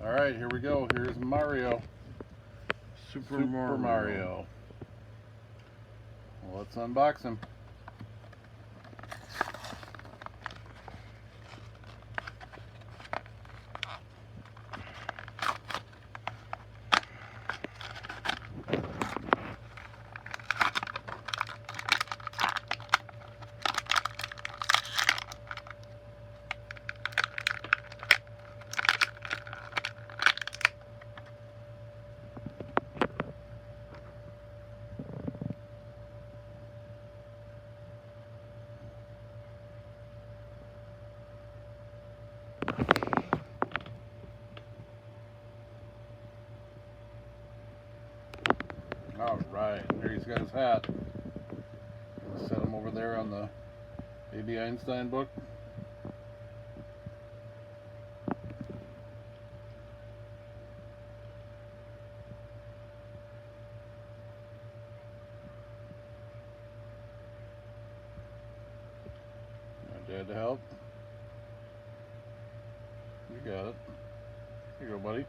Alright, here we go. Here's Mario. Super Mario. Well, let's unbox him. Alright, there he's got his hat. Set him over there on the Baby Einstein book. My dad to help. You got it. Here you go, buddy.